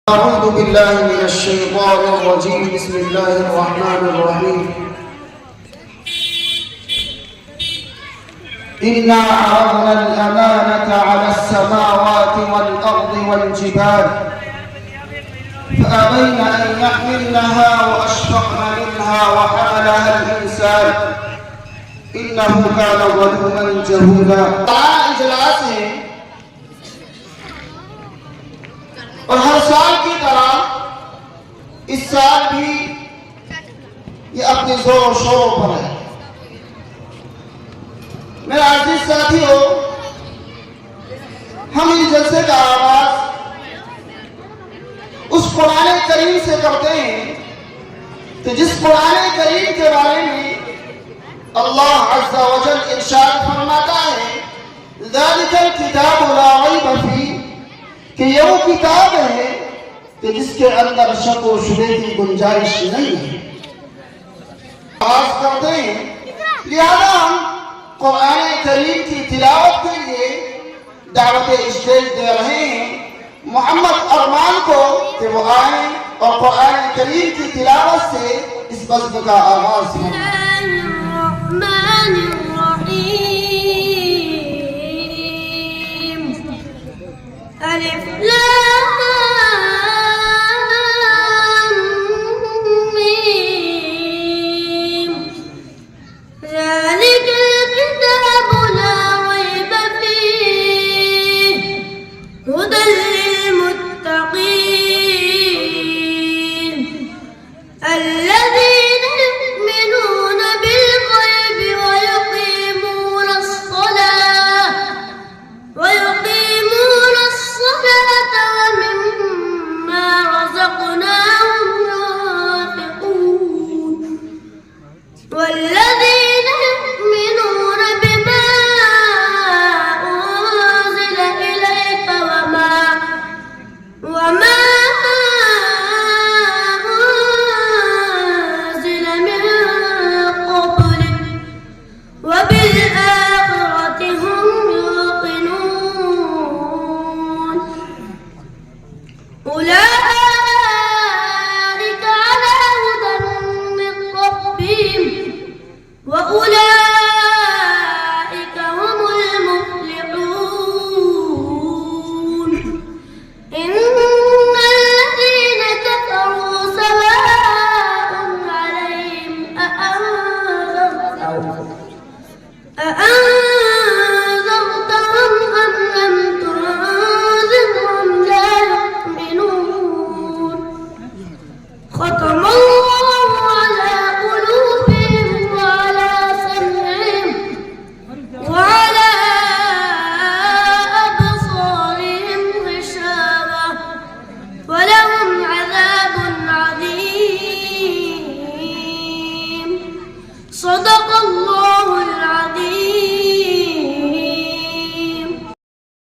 أعوذ بالله من الشيطان الرجيم. بسم الله الرحمن الرحيم. إنا عرضنا الأمانة على السماوات والأرض والجبال فأبين أن يحملنها وأشفقن منها وحملها الإنسان إنه كان ظلوما جهولا. इजलास है और हर साल की तरह इस साल भी ये अपने जोरों शोरों पर है। मेरे आजीज साथियों, हम इस जलसे का आगाज उस कुरान करीम से करते हैं कि जिस कुरान करीम के बारे में अल्लाह अज़्ज़ा व जल इरशाद फरमाता है, ज़ालिकल किताबु ला रैब फीह, कि ये वो किताब है कि जिसके अंदर शक व शुबे की गुंजाइश नहीं है। आवाज करते हैं, लिहाजा हम कुरान करीम की तिलावत के लिए दावत स्टेज दे रहे हैं मोहम्मद अरमान को कि वो आए और कुरान करीम की तिलावत से इस बज़्म का आगाज करें। अलिफ लाम मीम ज़ालिकल किताबु ला रैब फीह हुदल लिलमुत्तक़ीन الذين يؤمنون بالغيب ويقيمون الصلاة ومما رزقناهم ينفقون والذين يؤمنون بما أنزل إليك وما أنزل من قبلك وبالآخرة هم يوقنون أولئك على هدى من ربهم وأولئك هم المفلحون إن الذين كفروا سواء عليهم أأنذرتهم أم لم تنذرهم لا يؤمنون ختم الله على قلوبهم وعلى سمعهم وعلى أبصارهم غشاوة ولهم عذاب عظيم. صدق الله